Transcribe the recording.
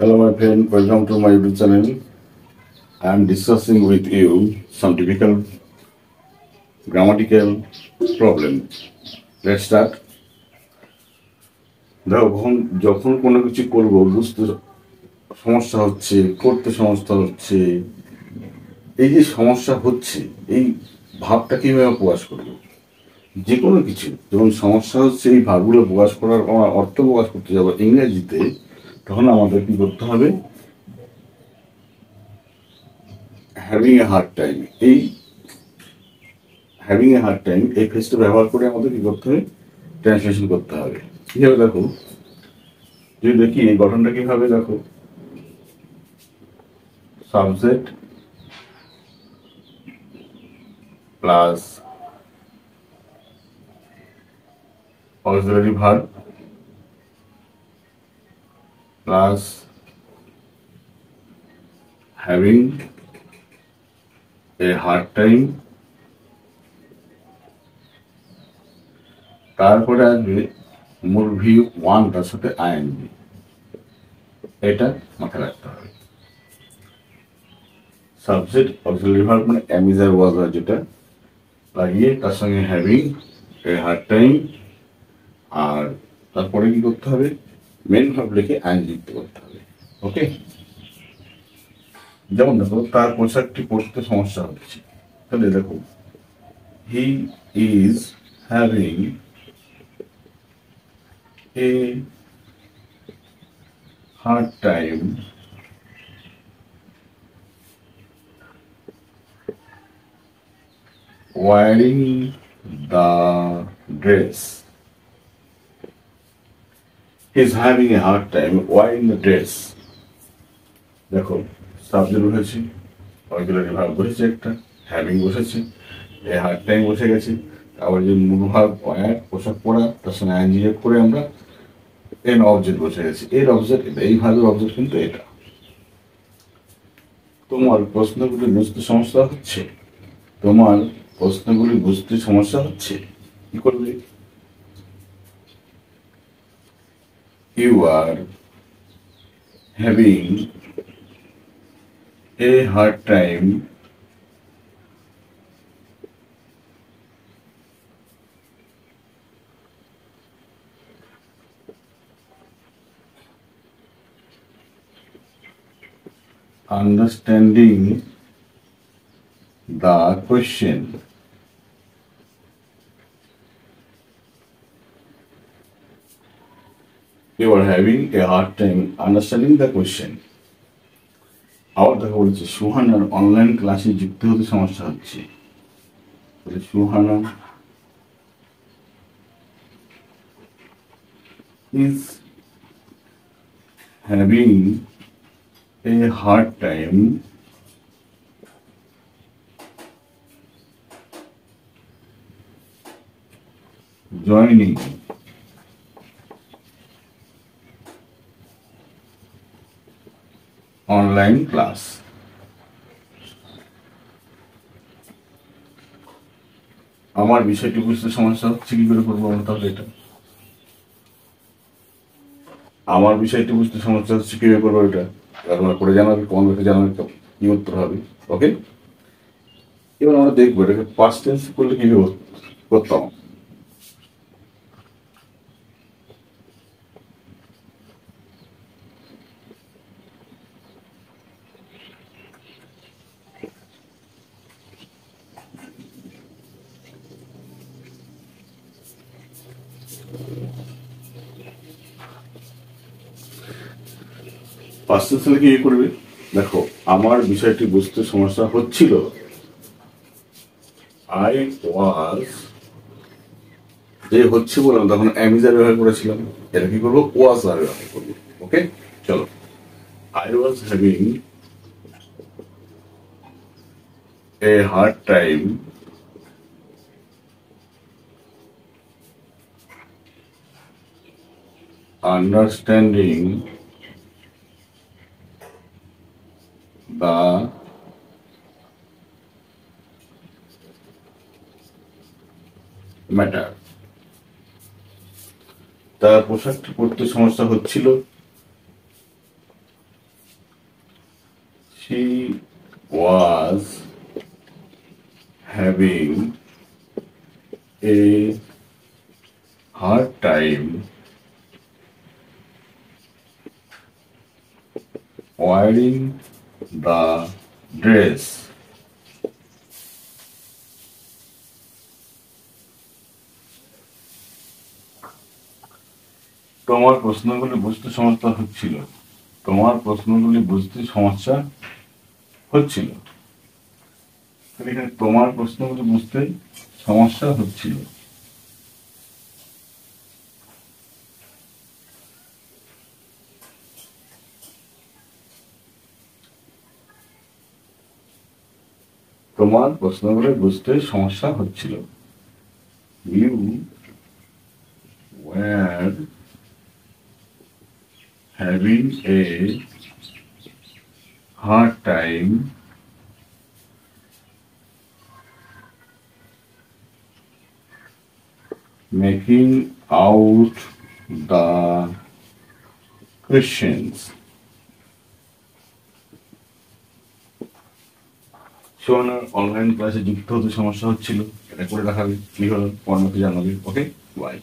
Hello, my friend. Welcome to my YouTube channel. I am discussing with you some typical grammatical problem. Let's start. দেখো যখন কোনো কিছু করব বুঝতে সমস্যা হচ্ছে, করতে সমস্যা হচ্ছে, এই যে সমস্যা হচ্ছে, এই ভাবটা কিভাবে প্রকাশ করবো? যে কোনো কিছু যখন সমস্যা হচ্ছে, এই ভাবগুলো প্রকাশ করার অর্থ প্রকাশ করতে যাবো ইংরেজিতে, তখন আমাদের কি করতে হবে? হ্যাভিং এ হার্ড টাইম, এই ফ্রেজটা ব্যবহার করে আমাদের কি করতে হবে? ট্রান্সলেশন করতে হবে। কিভাবে দেখো, যদি দেখি এই গঠনটা কিভাবে দেখো, subject plus auxiliary verb plus having a hard time, তারপরে আসবে মূল ভিউ ওয়ান, তার সাথে আইএনজি। এটা মাথায় রাখতে হবে। সাবজেক্ট অক্সিলারি ভার্ব মানে এম ইজ আর ওয়াজ আর, যেটা লাগিয়ে তার সঙ্গে হ্যাভিং এ হার্ড টাইম, আর তারপরে কি করতে হবে? মেন ভার্ব লিখে আইএনজি যুক্ত করতে হবে। ওকে, যেমন দেখো, তার পোশাকটি পরতে সমস্যা হচ্ছে, তাহলে দেখো, he is having a hard time wiring the dress. He is having a hard time wiring the dress. দেখো, সাবজেক্ট বসেছে, অক্সিলারি ভার্ব বসেছে, একটা হ্যাভিং বসেছে, এ হার্ড টাইম বসে গেছে, আবার যে মূল ভার্ব ওয়ার পোশাক পরা, তার সঙ্গে আইএনজি যোগ করে আমরা এন অবজেক্ট বসে গেছে। এর অবজেক্ট এটা, এই ভার্বের অবজেক্ট কিন্তু এটা। তোমার প্রশ্নগুলি বুঝতে সমস্যা হচ্ছে, তোমার প্রশ্নগুলি বুঝতে সমস্যা হচ্ছে, কি করবে? You are having a hard time understanding the question. You are having a hard time understanding the question. আবার দেখা বলেছে সুহানার অনলাইন ক্লাসে যুক্ত হতে সমস্যা হচ্ছে। Suhana is having a hard time joining online class. আমার বিষয়টি বুঝতে সমস্যা হচ্ছে, কি করে করবো আমরা তাহলে এটা? আমার বিষয়টি বুঝতে সমস্যা হচ্ছে, কিভাবে করবো এটা? আপনারা করে জানাবে, কমেন্টে জানাবে কি উত্তর হবে। ওকে, এবার আমরা দেখবো এটাকে পাস্ট টেন্স করলে কিভাবে করতাম। পাস্ট টেন্স হলে কি করবে? দেখো, আমার বিষয়টি বুঝতে সমস্যা হচ্ছিল, আই ওয়াজ, যে হচ্ছে বললাম তখন অ্যামিজার ব্যবহার করেছিলাম, এটা কি করবো? ওয়াজ আর ব্যবহার করবো। ওকে, চলো, I was having a hard time understanding the matter. তার পোশাকটি পরতে সমস্যা হচ্ছিল, she was having a hard time wearing the dress. তোমার প্রশ্নগুলি বুঝতে সমস্যা হচ্ছিল। তোমার প্রশ্নগুলি বুঝতে সমস্যা হচ্ছিল। এখানে তোমার প্রশ্নগুলি বুঝতে সমস্যা হচ্ছিল। তোমার প্রশ্নগুলি বুঝতে সমস্যা হচ্ছিল। You were having a hard time making out the questions. সোনার অনলাইন ক্লাসে যুক্ত হতে সমস্যা হচ্ছিল, এটা করে দেখাবে, কি হলো পরবর্তী জানাবে। ওকে, বাই।